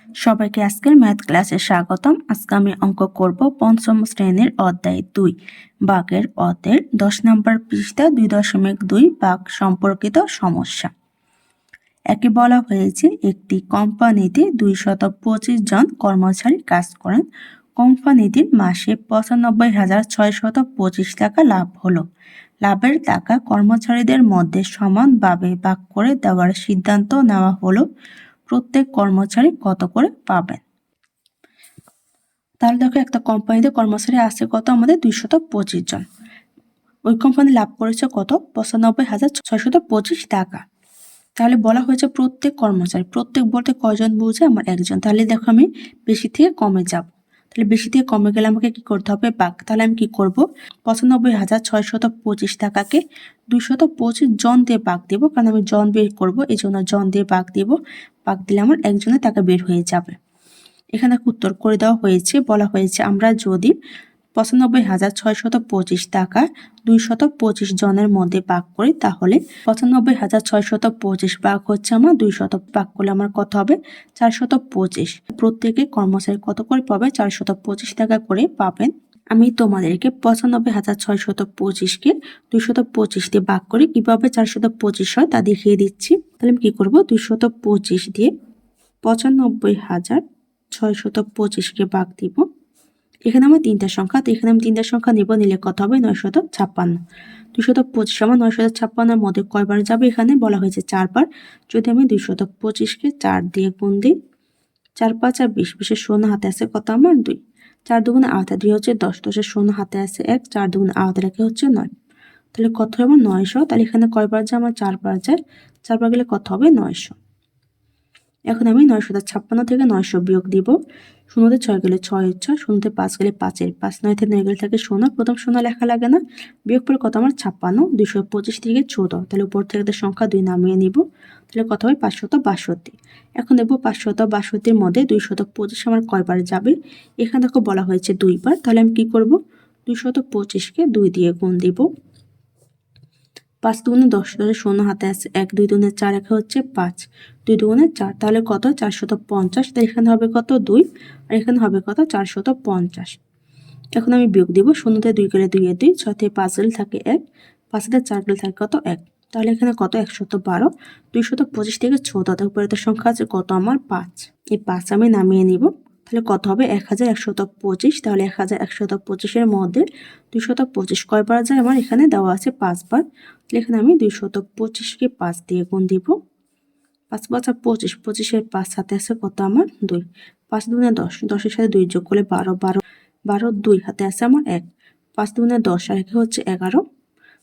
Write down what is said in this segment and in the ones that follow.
সবাইকে আজকের ম্যাথ ক্লাসে স্বাগতম। আজকে আমি অঙ্ক করব পঞ্চম শ্রেণীর অধ্যায় 2 ভাগের অতের 10 নম্বর পৃষ্ঠা 2.2 ভাগ সম্পর্কিত সমস্যা। একে বলা হয়েছে একটি কোম্পানিতে 225 জন কর্মচারী কাজ করেন। কোম্পানিটির মাসে 95,625 টাকা লাভ হলো। লাভের টাকা কর্মচারীদের মধ্যে সমানভাবে ভাগ করে দেওয়ার সিদ্ধান্ত নেওয়া হলো। প্রত্যেক কর্মচারী কত করে পাবেন? তাহলে দেখো, একটা কোম্পানিতে কর্মচারী আছে কত? আমাদের 225 জন। ওই কোম্পানি লাভ করেছে কত? 95,625 টাকা। তাহলে বলা হয়েছে প্রত্যেক কর্মচারী, প্রত্যেক বলতে কয়জন বুঝে? আমার একজন। তাহলে দেখো, আমি বেশি থেকে কমে যাব। তাহলে বেশি থেকে কমে গেলে আমাকে কি করতে হবে? ভাগ। তাহলে আমি কি করব? 95,625 টাকাকে 225 জন দিয়ে ভাগ দেবো, কারণ আমি জন বের করবো, এই জন্য জন দিয়ে ভাগ দিব। ভাগ দিলে আমার একজনের টাকা বের হয়ে যাবে। এখানে উত্তর করে দেওয়া হয়েছে। বলা হয়েছে আমরা যদি 95,625 টাকা 225 জনের মধ্যে ভাগ করি, তাহলে 95,625 ভাগ হচ্ছে আমার 200, ভাগ করলে আমার কত হবে? 425। প্রত্যেকে কর্মচারী কত করে পাবে? 425 টাকা করে পাবেন। আমি তোমাদেরকে 95,625কে 225 দিয়ে ভাগ করে কিভাবে 425 হয় তা দেখিয়ে দিচ্ছি। তাহলে আমি কি করব? 225 দিয়ে 95,625কে ভাগ দিব। এখানে আমার তিনটা সংখ্যা, তো এখানে আমি তিনটা সংখ্যা নিব, নিলে কত হবে? 956। 225 সমান 956-এর মধ্যে কয়বার যাবে? এখানে বলা হয়েছে 4 বার। যদি আমি 225কে 4 দিয়ে গুণ দিই, 4 5 আর 20, 20-এর শূন্য হাতে আছে কত? আমার 2। 4 দুগুণে 8, 2 হচ্ছে 10, 10-এর শূন্য হাতে আছে 1, 4 দুগুণে 8 রেখে হচ্ছে 9। তাহলে কত হবে? 900। তাহলে এখানে কয়বার যায়? আমার 4 বার যায়। 4 বার গেলে কত হবে? 900। এখন আমি 956 থেকে 900 বিয়োগ দিব। শূন্যতে 6 গেলে 6-এর 6, শূন্যতে 5 গেলে 5-এর 5, 9 থেকে 9 গেলে থাকে 0। প্রথম 0 লেখা লাগে না, বিয়োগ করে কত? আমার 56। 225 থেকে 14, তাহলে উপর থেকে একটা সংখ্যা 2 নামিয়ে নিব। তাহলে কত হবে? 562। এখন দেখবো 562-র মধ্যে 225 আমার কয়বার যাবে? এখানে দেখো বলা হয়েছে 2 বার। তাহলে আমি কি করব? 225কে 2 দিয়ে গুণ দিব। 5 দুগুণে 10, 10-এর শূন্য হাতে আছে 1, 2 দুগুণে 4 রেখে হচ্ছে 5, 2 দুগুণে 4, তাহলে কত? 450। তাই এখানে হবে কত? 2, আর এখানে হবে কত? 450। এখন আমি বিয়োগ দিব। শূন্যতে 2 গেলে 2 এর 2, 6 থেকে 5 গেলে থাকে 1, 5 থেকে 4 গেলে থাকে কত? 1। তাহলে এখানে কত? 112। 225 থেকে 14, উপরে তো সংখ্যা আছে কত? আমার 5। এই 5 আমি নামিয়ে নিব। তাহলে কত হবে? 1125। তাহলে 1125-এর মধ্যে 225 কয়বার যায়? আমার এখানে দেওয়া আছে 5 বার। তাহলে এখানে আমি 225কে 5 দিয়ে গুণ দিব। 5 5 আর 25, 25-এর 5 হাতে আছে কত? আমার 2। 5 দুগুণে 10, 10-এর সাথে 2 যোগ করলে 12, 12 2 হাতে আছে আমার 1। 5 দুগুণে 10 আর একে হচ্ছে 11।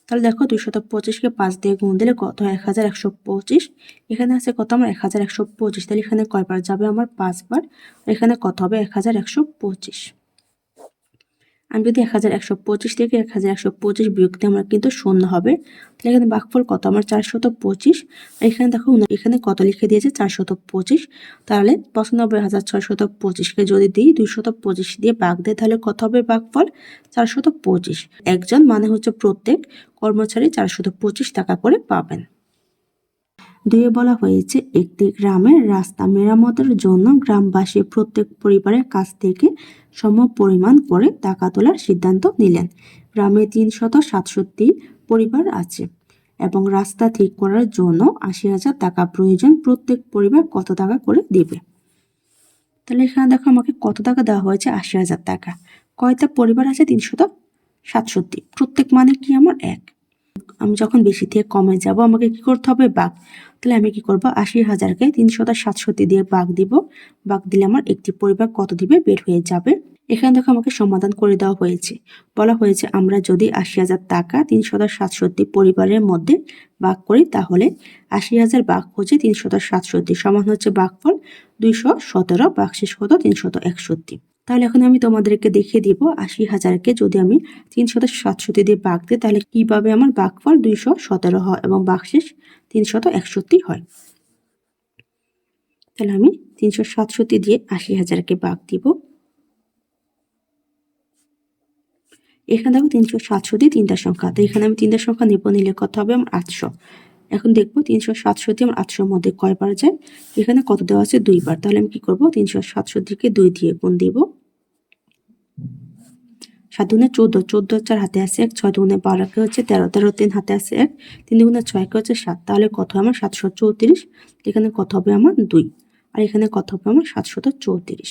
তাহলে দেখো 225কে 5 দিয়ে গুণ দিলে কত হয়? 1125। এখানে আছে কত? আমার 1125। তাহলে এখানে কয়বার যাবে? আমার 5 বার। এখানে কত হবে? 1125। আমি যদি 1125 থেকে 1125 বিয়োগ দিই, আমার কিন্তু শূন্য হবে। তাহলে এখানে ভাগফল কত? আমার 425। আর এখানে দেখো এখানে কত লিখে দিয়েছে? 425। তাহলে 95,625কে যদি দিই 225 দিয়ে ভাগ দেয়, তাহলে কত হবে ভাগফল? 425। একজন মানে হচ্ছে প্রত্যেক কর্মচারী 425 টাকা করে পাবেন। 2-এ বলা হয়েছে একটি গ্রামের রাস্তা মেরামতের জন্য গ্রামবাসী প্রত্যেক পরিবারের কাছ থেকে সমপরিমাণ করে টাকা তোলার সিদ্ধান্ত নিলেন। গ্রামে 367 পরিবার আছে এবং রাস্তা ঠিক করার জন্য 80,000 টাকা প্রয়োজন। প্রত্যেক পরিবার কত টাকা করে দিবে? তাহলে এখানে দেখো আমাকে কত টাকা দেওয়া হয়েছে? 80,000 টাকা। কয়টা পরিবার আছে? 367। প্রত্যেক মানে কি? আমার 1। আমি যখন বেশি থেকে কমে যাব, আমাকে কি করতে হবে? ভাগ। তাহলে আমি কি করব? 80,000-কে 367 দিয়ে ভাগ দিব। ভাগ দিলে আমার একটি পরিবার কত দিবে বের হয়ে যাবে। এখানে দেখো আমাকে সমাধান করে দেওয়া হয়েছে। বলা হয়েছে আমরা যদি 80,000 টাকা 367 পরিবারের মধ্যে ভাগ করি, তাহলে 80,000 ভাগ হচ্ছে 367 সমান হচ্ছে ভাগফল 217, ভাগশেষ কত? 361। তাহলে এখন আমি তোমাদেরকে দেখিয়ে দিব 80,000-কে যদি আমি 367 দিয়ে ভাগ দিই, তাহলে কিভাবে আমার ভাগফল 217 হয় এবং ভাগশেষ 361 হয়। তাহলে আমি 367 দিয়ে 80,000-কে ভাগ দিব। এখানে দেখো 367 তিনটা সংখ্যা, তো এখানে আমি তিনটা সংখ্যা নিব, নিলে কত হবে? আমার 800। এখন দেখবো 367 আমার 800-র মধ্যে কয়বার যায়। এখানে কত দেওয়া আছে 2 বার। তাহলে আমি কি করব 367 2 দিয়ে গুণ দিব। 7 দুগুণে 14, 14 4 হাতে আছে 1, 6 দুগুণে 12 কে হচ্ছে 13, 13 3 হাতে আছে 1, 3 দুগুণে 6 কে হচ্ছে 7। তাহলে কত হয় আমার 734। এখানে কত হবে আমার 2, আর এখানে কত হবে আমার 734।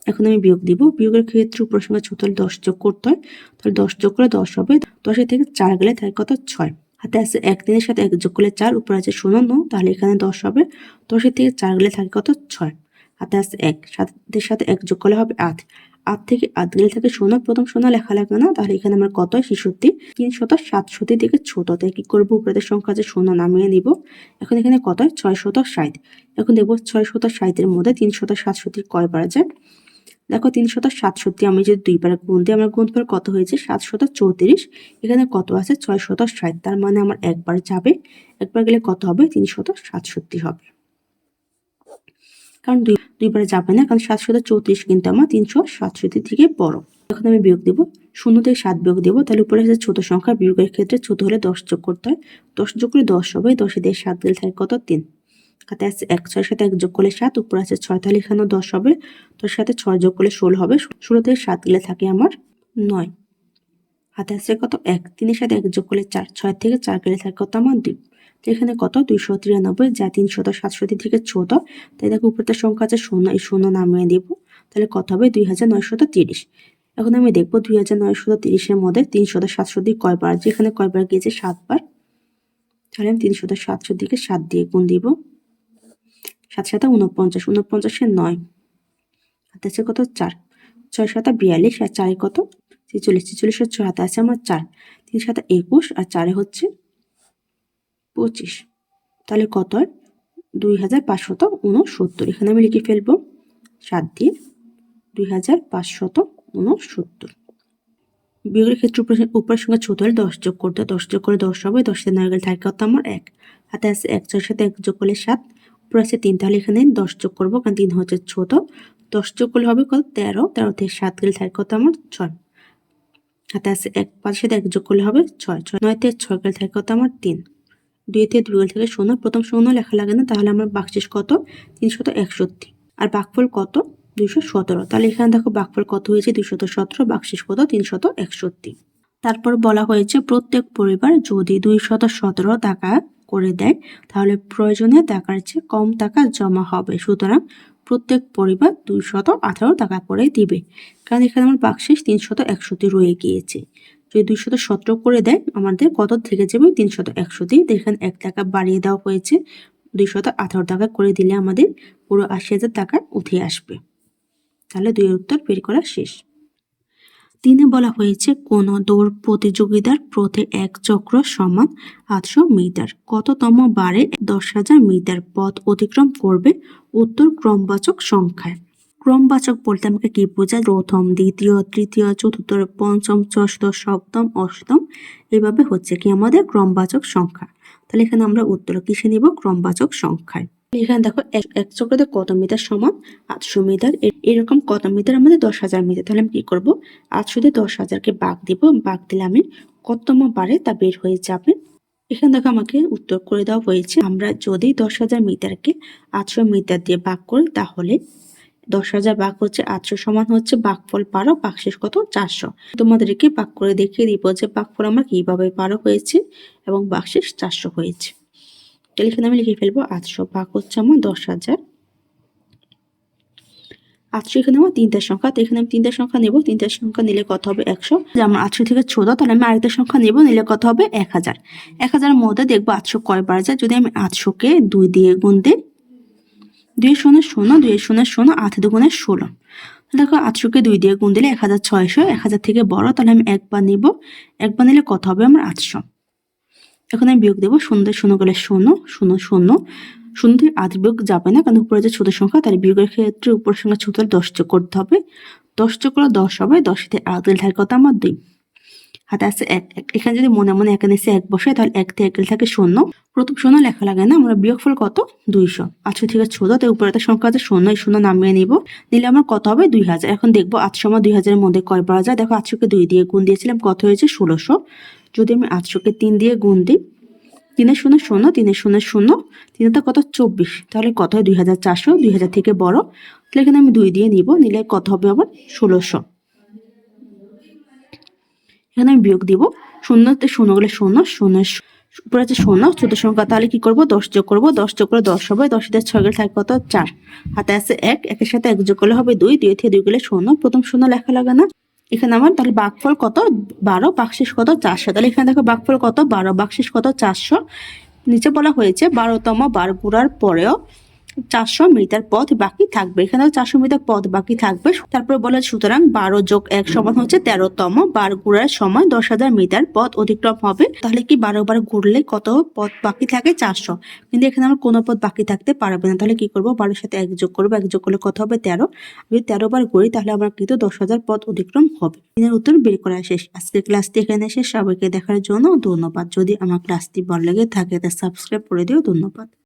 এখন আমি বিয়োগ দিব। বিয়োগের ক্ষেত্রে উপর সঙ্গে ছোট হলে 10 যোগ করতে হয়। তাহলে 10 যোগ করে 10 হবে। 10 থেকে 4 গেলে থাকে কত 6। হাতে আছে 1, 3 এর সাথে 1 যোগ করলে 4, উপরে আছে 0, তাহলে এখানে 10 হবে। 10 থেকে 4 গেলে থাকে কত 6। হাতে আছে 1, 7 সাথে 1 যোগ করলে হবে 8, 8 থেকে 8 গেলে থাকে 0, প্রথম 0 লেখা লাগবে না। তাহলে এখানে আমার কত হয় 66। 367 থেকে ছোট, তাই কি করবো উপরের সংখ্যা আছে 0 নামিয়ে নিব। এখন এখানে কত হয় 660। এখন দেখবো 660 এর মধ্যে 367 কয়বার যায়। দেখো 367 আমি যদি 2 বার গুণ দিই, আমার গুণফল কত হয়েছে 734। এখানে কত আছে 660, তার মানে আমার একবার যাবে। একবার গেলে কত হবে 367 হবে, কারণ দুইবার যাবে না, কারণ 734 কিন্তু আমার 367 থেকে বড়। এখন আমি বিয়োগ দেব, 0 থেকে 7 বিয়োগ দেবো। তাহলে উপরে আছে ছোট সংখ্যা, বিয়োগের ক্ষেত্রে ছোট হলে 10 যোগ করতে হয়। 10 যোগ করে 10 হবে। 10 দিয়ে 7 গেলে থাকে কত 3। হাতে আছে 1, 6 সাথে 1 যোগ করলে 7, উপরে আছে 6, তাহলে এখানেও 10 হবে। 10 সাথে 6 যোগ করলে 16 হবে। 16 থেকে 7 গেলে থাকে আমার 9। হাতে আছে কত 1, 3 এর সাথে 1 যোগ করলে 4, 6 থেকে 4 গেলে থাকে কত আমার 2। তো এখানে কত 293, যা 367 থেকে ছোট, তাই দেখো উপরের সংখ্যা আছে 0, এই 0 নামিয়ে দেব। তাহলে কত হবে 2930। এখন আমি দেখবো 2930 এর মধ্যে 367 কয়বার, যেখানে কয়বার গিয়েছে 7 বার। তাহলে আমি 367 কে 7 দিয়ে গুণ দিব। 7 7 49, 49 এ 9, হাতে আছে কত 4, 6 7 42, আর 4 কত 46, 46 এর 6 হাতে আছে আমার 4, 3 7 21, আর 4 হচ্ছে 25। তাহলে কত হয় 2569। এখানে আমি লিখে ফেলবো 7 দিয়ে 2569। বিয়োগের ক্ষেত্রে উপরের সঙ্গে ছোট হলে 10 যোগ করতে, 10 যোগ করে 10 হবে। 10 থেকে 9 গেলে থাকে কত আমার 1। হাতে আছে 1, 6 সাথে 1 যোগ করলে 7, উপরে আছে 3, তাহলে এখানে 10 যোগ করবো, কারণ 3 হচ্ছে ছোট। 10 যোগ করলে হবে কত 13, 13 থেকে 7 গেলে থাকে কত আমার 6। হাতে আছে 1, 5 সাথে 1 যোগ করলে হবে 6, 9 থেকে 6 গেলে থাকে কত আমার 3। 2 থেকে 2 গেলে থাকে 0, প্রথম 0 লেখা লাগে না। তাহলে আমার বাকশেষ কত 361, আর ভাগফল কত 217। তাহলে এখানে দেখো ভাগফল কত হয়েছে 217, বাকশেষ কত 361। তারপর বলা হয়েছে প্রত্যেক পরিবার যদি 217 টাকা করে দেয়, তাহলে প্রয়োজনীয় টাকার চেয়ে কম টাকা জমা হবে। সুতরাং প্রত্যেক পরিবার 218 টাকা করে দিবে, কারণ এখানে আমার বাকশেষ 361 রয়ে গিয়েছে। যদি 217 করে দেয়, আমাদের কত থেকে যাবে 361। এখানে 1 টাকা বাড়িয়ে দেওয়া হয়েছে, 218 টাকা করে দিলে আমাদের পুরো 80,000 টাকা উঠে আসবে। তাহলে 2 এর উত্তর বের করা শেষ। 3 বলা হয়েছে কোন দৌড় প্রতিযোগিতার প্রতি 1 চক্র সমান 800 মিটার কততম বারে 10,000 মিটার পথ অতিক্রম করবে। উত্তর ক্রমবাচক সংখ্যায়। ক্রমবাচক বলতে আমাকে কি বোঝায়, প্রথম, দ্বিতীয়, তৃতীয়, চতুর্থ, পঞ্চম, ষষ্ঠ, সপ্তম, অষ্টম, এভাবে হচ্ছে কি আমাদের ক্রমবাচক সংখ্যা। তাহলে এখানে আমরা উত্তর কিসে নিব, ক্রমবাচক সংখ্যায়। এখানে দেখো এক চক্রতে কত মিটার সমান 800 মিটার, এরকম কত মিটার আমাদের 10,000 মিটার। তাহলে আমি কি করব 800 দিয়ে 10,000-কে ভাগ দিব, ভাগ দিলে আমি কততম বারে তা বের হয়ে যাবে। এখানে দেখো আমাকে উত্তর করে দেওয়া হয়েছে, আমরা যদি 10,000 মিটারকে 800 মিটার দিয়ে ভাগ করি, তাহলে 10,000 ভাগ হচ্ছে 800 সমান হচ্ছে ভাগফল 12, ভাগশেষ কত 400। তোমাদেরকে ভাগ করে দেখিয়ে দিব যে ভাগফল আমার কিভাবে 12 হয়েছে এবং ভাগশেষ 400 হয়েছে। তাহলে এখানে আমি লিখে ফেলবো 800 ভাগ হচ্ছে আমার 10,000। 800 এখানে আমার 3টা সংখ্যা, তো এখানে আমি 3টা সংখ্যা নেব। 3টা সংখ্যা নিলে কত হবে 100। যেমন 800 থেকে ছোট, তাহলে আমি আরেকটা সংখ্যা নেব, নিলে কত হবে 1000। 1000-এর মধ্যে দেখবো 800 কয়বার যায়। যদি আমি 800-কে 2 দিয়ে গুণ দিই, 2 শূন্য শূন্য, 2 শূন্য শূন্য, 8 দুগুণে 16। দেখো 800-কে 2 দিয়ে গুণ দিলে 1600, 1000 থেকে বড়, তাহলে আমি একবার নিব। একবার নিলে কত হবে আমার 800। এখন আমি বিয়োগ দেবো, 0 দিয়ে 0 গেলে 0, 0 0, 0 থেকে 8 বিয়োগ যাবে না, কারণ উপরে যে ছোট সংখ্যা, তাহলে বিয়োগের ক্ষেত্রে উপরের সংখ্যা ছোট হলে 10 যোগ করতে হবে। 10 যোগ করলে 10 হবে। 10 থেকে 8 গেলে থাকে কত আমার 2। হাতে আছে 1, এখানে যদি মনে মনে এখানে এসে 1 বসে, তাহলে 1 থেকে 1 গেলে থাকে 0, প্রথম 0 লেখা লাগে না। আমরা বিয়োগফল কত 200, 800 থেকে ছোট, তাই উপরে একটা সংখ্যা আছে 0, এই 0 নামিয়ে নিব, নিলে আমার কত হবে 2000। এখন দেখবো 800 আমার 2000-এর মধ্যে কয়বার যায়। দেখো 800-কে 2 দিয়ে গুণ দিয়েছিলাম, কত হয়েছে 1600। যদি আমি 800-কে 3 দিয়ে গুণ দিই, তিনের শূন্য শূন্য, তিনের শূন্য শূন্য, তিনটা কত 24, তাহলে কত হয় 2400, 2000 থেকে বড়, তাহলে এখানে আমি 2 দিয়ে নিব, নিলে কত হবে আবার 1600। এখানে আমি বিয়োগ দিব, শূন্যতে শূন্য গেলে শূন্য, শূন্য উপরে আছে শূন্য, ছোট সংখ্যা, তাহলে কি করব 10 যোগ করব, 10 যোগ করে 10 হবে, 10 দিয়ে 6 গেলে থাকে কত 4, হাতে আছে 1, 1 সাথে 1 যোগ করলে হবে 2, 2 থেকে 2 গেলে শূন্য, প্রথম শূন্য লেখা লাগে না। এখানে আমার তাহলে ভাগফল কত 12, ভাগশেষ কত 400, তাহলে এখানে দেখো ভাগফল কত 12, ভাগশেষ কত 400। নিচে বলা হয়েছে 12তম বার ঘোরার পরেও 400 মিটার পথ বাকি থাকবে, এখানেও 400 মিটার পথ বাকি থাকবে। তারপরে বলে সুতরাং 12 যোগ 1 সমান হচ্ছে 13তম বার ঘোরার সময় 10,000 মিটার পথ অতিক্রম হবে। তাহলে কি 12 বার ঘুরলে কত পথ বাকি থাকে 400, কিন্তু এখানে আমার কোনো পথ বাকি থাকতে পারবে না। তাহলে কি করব 12 সাথে 1 যোগ করবো, 1 যোগ করলে কত হবে 13, যদি 13 বার ঘুরি তাহলে আমার কিন্তু 10,000 পথ অতিক্রম হবে। এর উত্তর বের করা শেষ। আজকের ক্লাসটি এখানে শেষ। সবাইকে দেখার জন্য ধন্যবাদ। যদি আমার ক্লাসটি ভালো লেগে থাকে তা সাবস্ক্রাইব করে দিও। ধন্যবাদ।